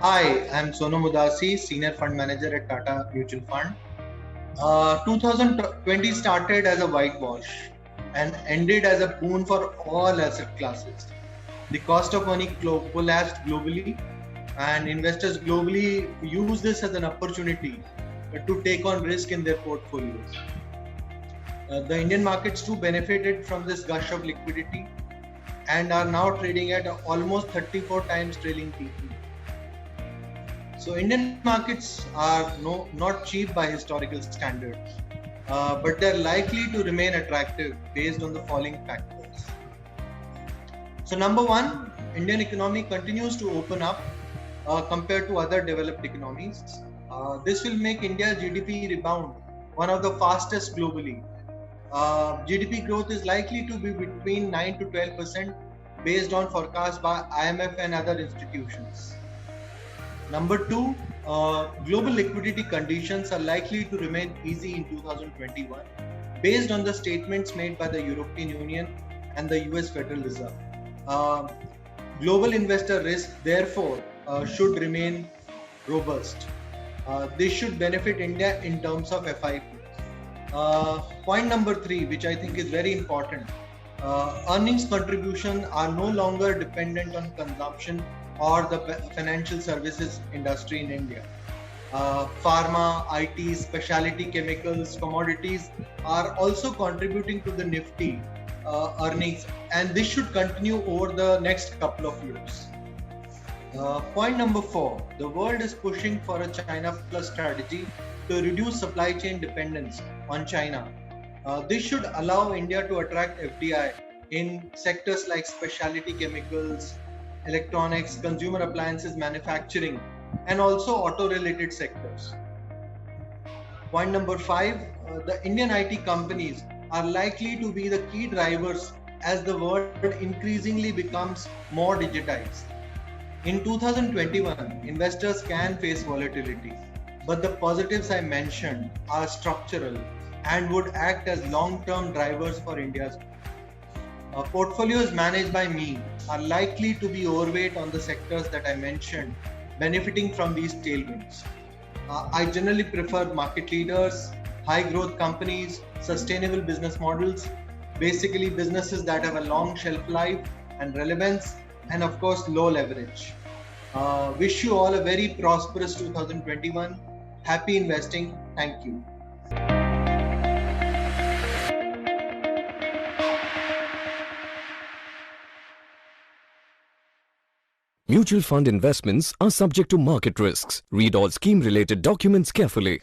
Hi, I'm Sonu Mudasi, Senior Fund Manager at Tata Mutual Fund. 2020 started as a whitewash and ended as a boon for all asset classes. The cost of money collapsed globally, and investors globally use this as an opportunity to take on risk in their portfolios. The Indian markets too benefited from this gush of liquidity and are now trading at almost 34 times trailing PE. So Indian markets are not cheap by historical standards, but they're likely to remain attractive based on the following factors. So number one, Indian economy continues to open up compared to other developed economies. This will make India's GDP rebound one of the fastest globally. GDP growth is likely to be between 9 to 12% based on forecasts by IMF and other institutions. Number two, global liquidity conditions are likely to remain easy in 2021 based on the statements made by the European Union and the US Federal Reserve. Global investor risk, therefore, should remain robust. This should benefit India in terms of FIPs. Point number three, which I think is very important, earnings contribution are no longer dependent on consumption or the financial services industry in India. Pharma, IT, specialty chemicals, commodities are also contributing to the Nifty earnings, and this should continue over the next couple of years. Point number four, the world is pushing for a China plus strategy to reduce supply chain dependence on China. This should allow India to attract FDI in sectors like specialty chemicals, electronics, consumer appliances manufacturing, and also auto-related sectors. Point number five, the Indian IT companies are likely to be the key drivers as the world increasingly becomes more digitized. In 2021, investors can face volatility, but the positives I mentioned are structural and would act as long-term drivers for India's growth. Portfolios managed by me are likely to be overweight on the sectors that I mentioned, benefiting from these tailwinds. I generally prefer market leaders, high growth companies, sustainable business models, basically businesses that have a long shelf life and relevance, and of course, low leverage. Wish you all a very prosperous 2021. Happy investing. Thank you. Mutual fund investments are subject to market risks. Read all scheme-related documents carefully.